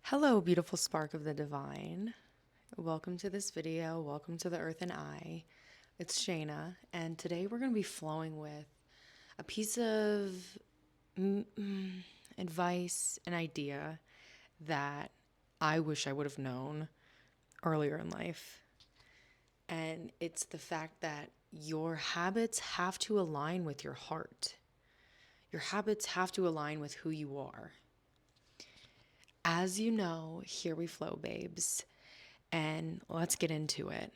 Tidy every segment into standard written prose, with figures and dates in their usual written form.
Hello, beautiful spark of the divine. Welcome to this video. Welcome to the Earth and I. It's Shayna, and today we're going to be flowing with a piece of advice, an idea that I wish I would have known earlier in life. And it's the fact that your habits have to align with your heart. Your habits have to align with who you are. As you know, here we flow, babes. And let's get into it.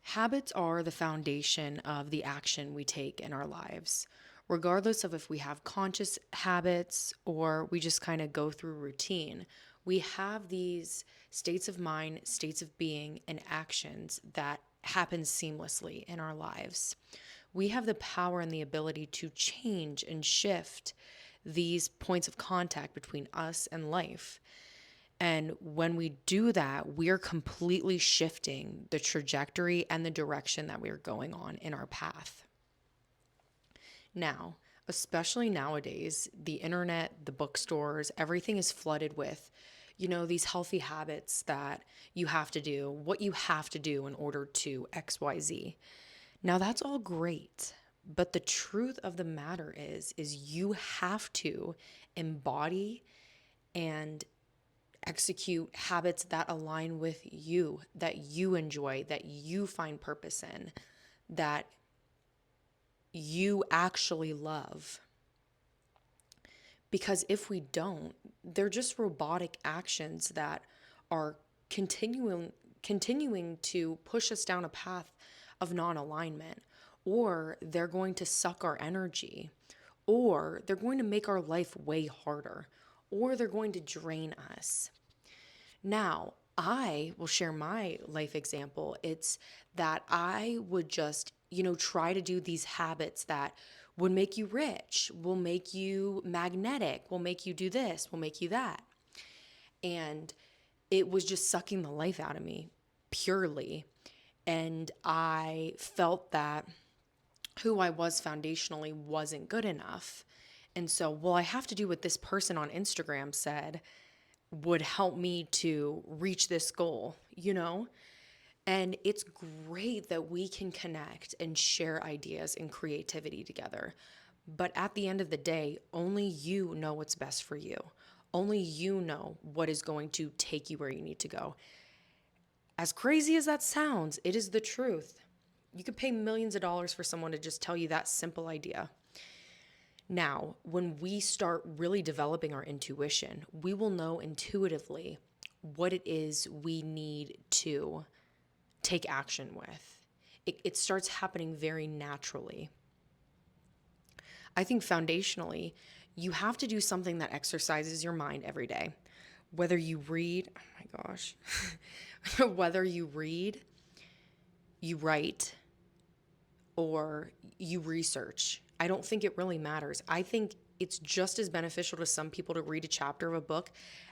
Habits are the foundation of the action we take in our lives, regardless of if we have conscious habits or we just kind of go through routine. We have these states of mind, states of being, and actions that happen seamlessly in our lives. We have the power and the ability to change and shift these points of contact between us and life. And when we do that, we're completely shifting the trajectory and the direction that we're going on in our path. Now, especially nowadays, the internet, the bookstores, everything is flooded with, these healthy habits that you have to do, what you have to do in order to XYZ. Now, that's all great. But the truth of the matter is you have to embody and execute habits that align with you, that you enjoy, that you find purpose in, that you actually love. Because if we don't, they're just robotic actions that are continuing to push us down a path of non-alignment, or they're going to suck our energy, or they're going to make our life way harder, or they're going to drain us. Now, I will share my life example. It's that I would just, try to do these habits that would make you rich, will make you magnetic, will make you do this, will make you that. And it was just sucking the life out of me purely. And I felt that who I was foundationally wasn't good enough. And so, well, I have to do what this person on Instagram said would help me to reach this goal, And it's great that we can connect and share ideas and creativity together. But at the end of the day, only you know what's best for you. Only you know what is going to take you where you need to go. As crazy as that sounds, it is the truth. You could pay millions of dollars for someone to just tell you that simple idea. Now, when we start really developing our intuition, we will know intuitively what it is we need to take action with. It starts happening very naturally. I think foundationally, you have to do something that exercises your mind every day. Whether you read, oh my gosh, whether you read, you write, or you research. I don't think it really matters. I think it's just as beneficial to some people to read a chapter of a book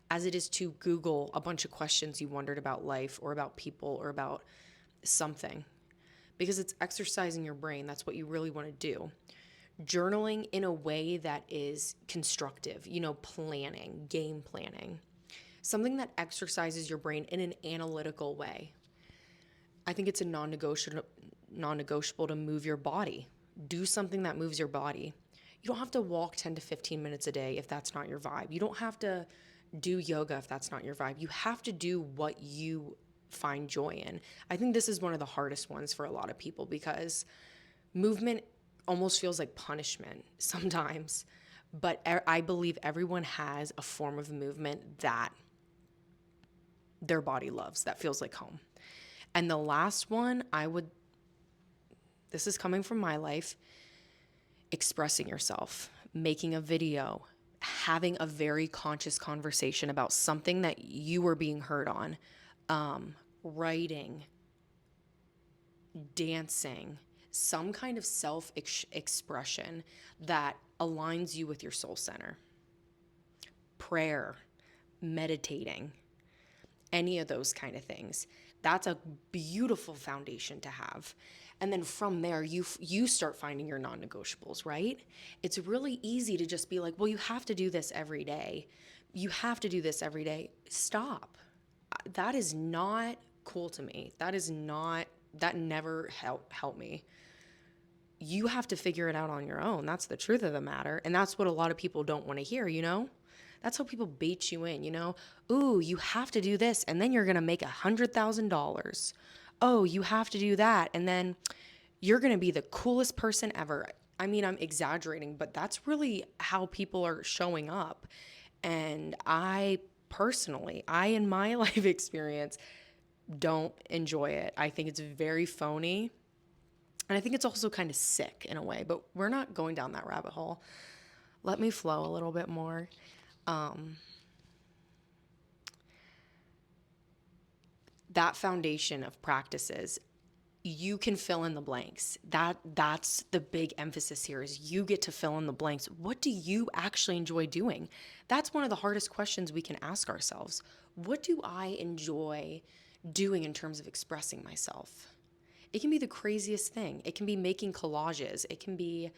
as it is to Google a bunch of questions you wondered about life or about people or about something, because it's exercising your brain. That's what you really want to do. Journaling in a way that is constructive, planning, game planning, something that exercises your brain in an analytical way. I think it's a non-negotiable to move your body. Do something that moves your body. You don't have to walk 10 to 15 minutes a day if that's not your vibe. You don't have to do yoga if that's not your vibe. You have to do what you find joy in. I think this is one of the hardest ones for a lot of people because movement almost feels like punishment sometimes. But I believe everyone has a form of movement that their body loves, that feels like home. And the last one, this is coming from my life, expressing yourself, making a video, having a very conscious conversation about something that you are being heard on, writing, dancing, some kind of self-expression that aligns you with your soul center. Prayer, meditating, any of those kind of things. That's a beautiful foundation to have. And then from there, you start finding your non-negotiables, right? It's really easy to just be like, well, you have to do this every day you have to do this every day. Stop. That is not cool to me. That never helped me. You have to figure it out on your own. That's the truth of the matter. And that's what a lot of people don't want to hear, you know? That's how people bait you in, you know? Ooh, you have to do this and then you're going to make $100,000. Oh, you have to do that and then you're going to be the coolest person ever. I mean, I'm exaggerating, but that's really how people are showing up. And I personally, in my life experience, don't enjoy it. I think it's very phony. And I think it's also kind of sick in a way, but we're not going down that rabbit hole. Let me flow a little bit more. That foundation of practices, you can fill in the blanks. That's the big emphasis here is you get to fill in the blanks. What do you actually enjoy doing? That's one of the hardest questions we can ask ourselves. What do I enjoy doing in terms of expressing myself? It can be the craziest thing. It can be making collages. It can be,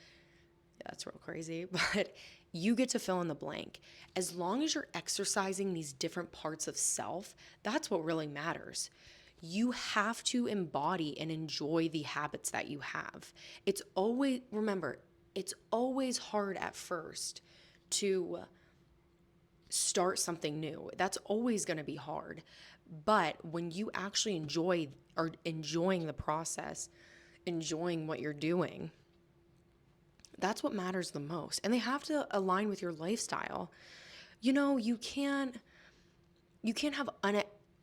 that's real crazy, but you get to fill in the blank. As long as you're exercising these different parts of self, that's what really matters. You have to embody and enjoy the habits that you have. Remember, it's always hard at first to start something new. That's always going to be hard. But when you actually enjoying the process, enjoying what you're doing, that's what matters the most. And they have to align with your lifestyle. You know, you can't have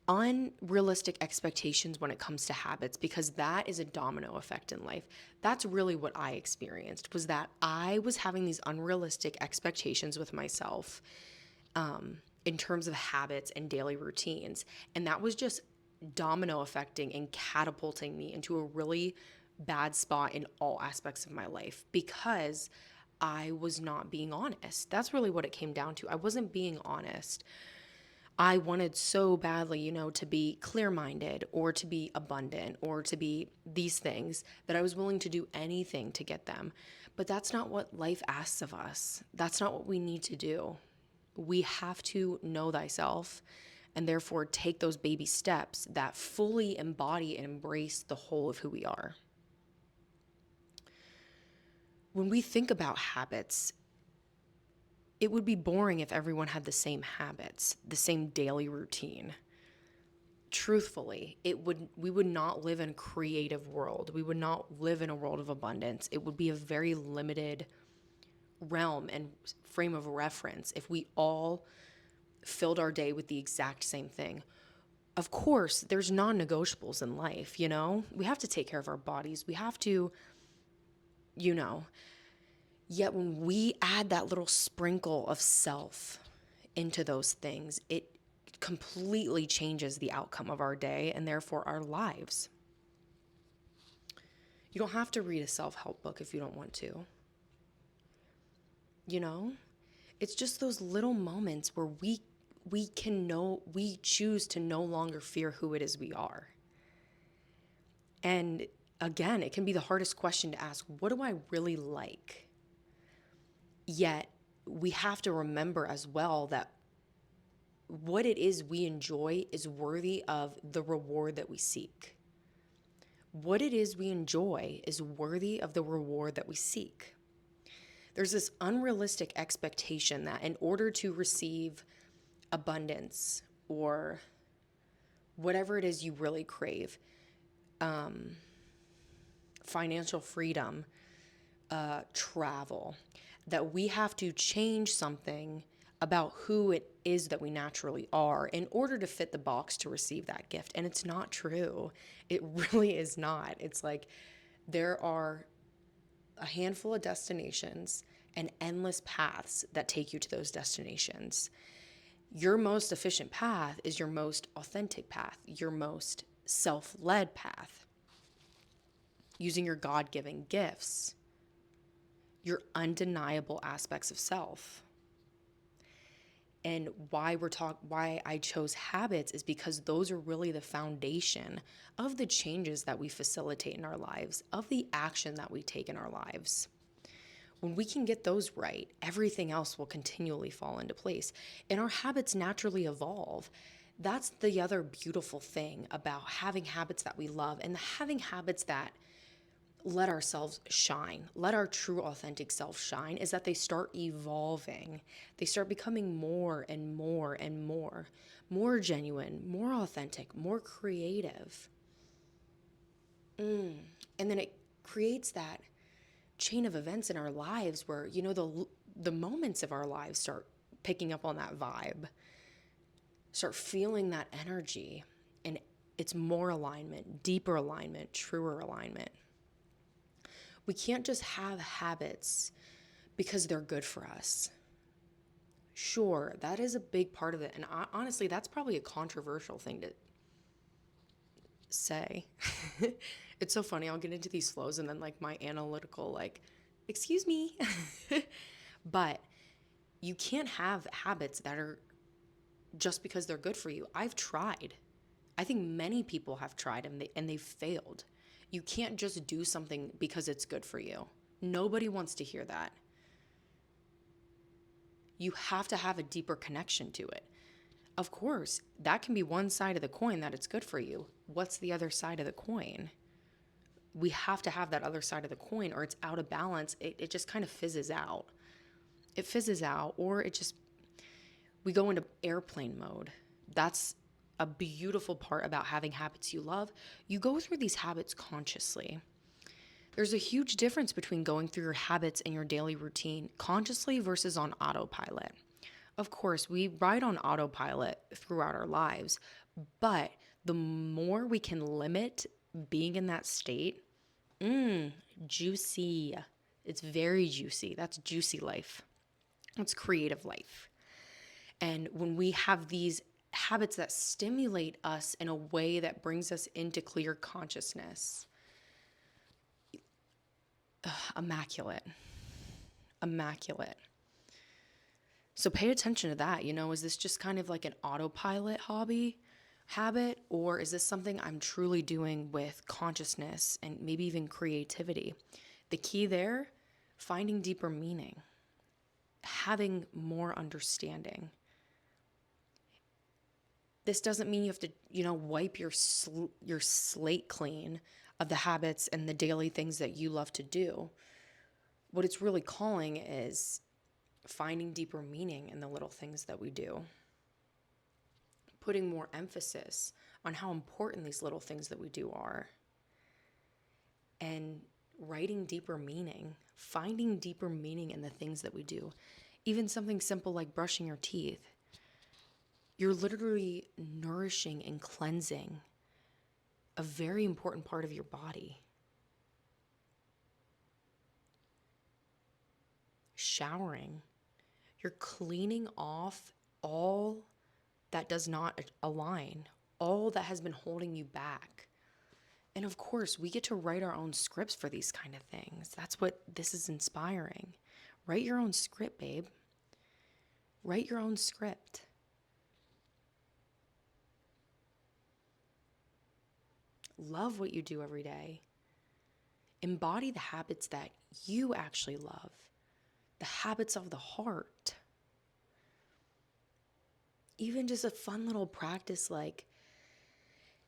unrealistic expectations when it comes to habits because that is a domino effect in life. That's really what I experienced, was that I was having these unrealistic expectations with myself in terms of habits and daily routines. And that was just domino affecting and catapulting me into a really bad spot in all aspects of my life because I was not being honest. That's really what it came down to. I wasn't being honest. I wanted so badly, you know, to be clear-minded or to be abundant or to be these things that I was willing to do anything to get them. But that's not what life asks of us. That's not what we need to do. We have to know thyself and therefore take those baby steps that fully embody and embrace the whole of who we are. When we think about habits, it would be boring if everyone had the same habits, the same daily routine. Truthfully, we would not live in a creative world. We would not live in a world of abundance. It would be a very limited realm and frame of reference if we all filled our day with the exact same thing. Of course, there's non-negotiables in life, you know? We have to take care of our bodies. We have to, you know. Yet when we add that little sprinkle of self into those things, it completely changes the outcome of our day and therefore our lives. You don't have to read a self-help book if you don't want to. You know, it's just those little moments where we choose to no longer fear who it is we are. And again, it can be the hardest question to ask, what do I really like? Yet we have to remember as well that what it is we enjoy is worthy of the reward that we seek. What it is we enjoy is worthy of the reward that we seek. There's this unrealistic expectation that in order to receive abundance or whatever it is you really crave, financial freedom, travel, that we have to change something about who it is that we naturally are in order to fit the box to receive that gift. And it's not true. It really is not. It's like there are a handful of destinations and endless paths that take you to those destinations. Your most efficient path is your most authentic path, your most self-led path, using your God-given gifts, your undeniable aspects of self. And why I chose habits is because those are really the foundation of the changes that we facilitate in our lives, of the action that we take in our lives. When we can get those right, everything else will continually fall into place. And our habits naturally evolve. That's the other beautiful thing about having habits that we love and having habits that let ourselves shine, let our true authentic self shine, is that they start evolving. They start becoming more and more and more genuine, more authentic, more creative. And then it creates that chain of events in our lives where, the moments of our lives start picking up on that vibe, start feeling that energy, and it's more alignment, deeper alignment, truer alignment. We can't just have habits because they're good for us. Sure, that is a big part of it. And honestly, that's probably a controversial thing to say. It's so funny. I'll get into these flows and then like my analytical, like, excuse me. But you can't have habits that are just because they're good for you. I've tried. I think many people have tried and they've failed. You can't just do something because it's good for you. Nobody wants to hear that. You have to have a deeper connection to it. Of course, that can be one side of the coin that it's good for you. What's the other side of the coin? We have to have that other side of the coin or it's out of balance. It just kind of fizzes out. It fizzes out or we go into airplane mode. That's a beautiful part about having habits you love. You go through these habits consciously. There's a huge difference between going through your habits and your daily routine consciously versus on autopilot. Of course, we ride on autopilot throughout our lives, but the more we can limit being in that state, juicy. It's very juicy. That's juicy life. That's creative life. And when we have these habits that stimulate us in a way that brings us into clear consciousness, immaculate. Immaculate. So pay attention to that. Is this just kind of like an autopilot habit, or is this something I'm truly doing with consciousness and maybe even creativity? The key there, finding deeper meaning, having more understanding. This doesn't mean you have to, wipe your slate clean of the habits and the daily things that you love to do. What it's really calling is finding deeper meaning in the little things that we do. Putting more emphasis on how important these little things that we do are. And writing deeper meaning, finding deeper meaning in the things that we do. Even something simple like brushing your teeth. You're literally nourishing and cleansing a very important part of your body. Showering. You're cleaning off all that does not align, all that has been holding you back. And of course, we get to write our own scripts for these kind of things. That's what this is inspiring. Write your own script, babe. Write your own script. Love what you do every day. Embody the habits that you actually love, the habits of the heart. Even just a fun little practice like,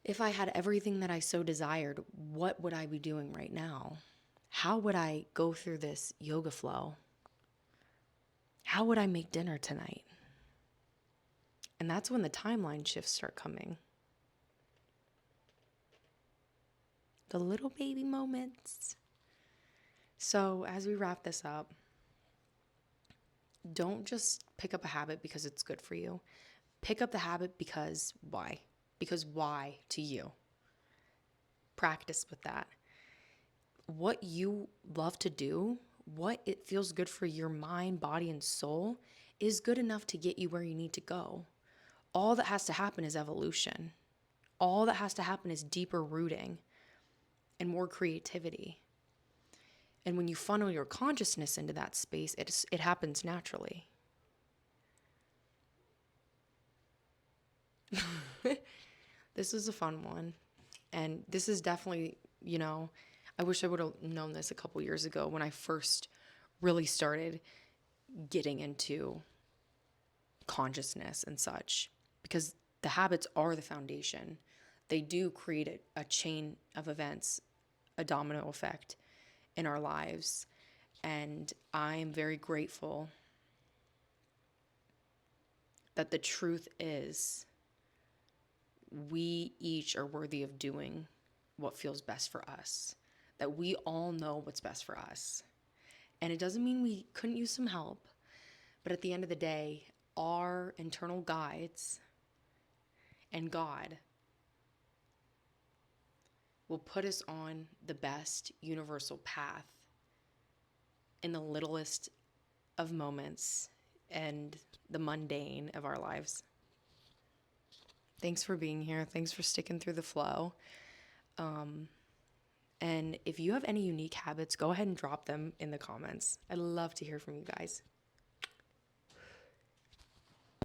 if I had everything that I so desired, what would I be doing right now? How would I go through this yoga flow? How would I make dinner tonight? And that's when the timeline shifts start coming. The little baby moments. So as we wrap this up, don't just pick up a habit because it's good for you. Pick up the habit because why? Because why to you? Practice with that. What you love to do, what it feels good for your mind, body, and soul is good enough to get you where you need to go. All that has to happen is evolution. All that has to happen is deeper rooting and more creativity. And when you funnel your consciousness into that space, it happens naturally. This was a fun one. And this is definitely, I wish I would have known this a couple years ago when I first really started getting into consciousness and such, because the habits are the foundation. They do create a chain of events, a domino effect in our lives. And I'm very grateful that the truth is we each are worthy of doing what feels best for us, that we all know what's best for us. And it doesn't mean we couldn't use some help, but at the end of the day, our internal guides and God will put us on the best universal path in the littlest of moments and the mundane of our lives. Thanks for being here. Thanks for sticking through the flow. And if you have any unique habits, go ahead and drop them in the comments. I'd love to hear from you guys.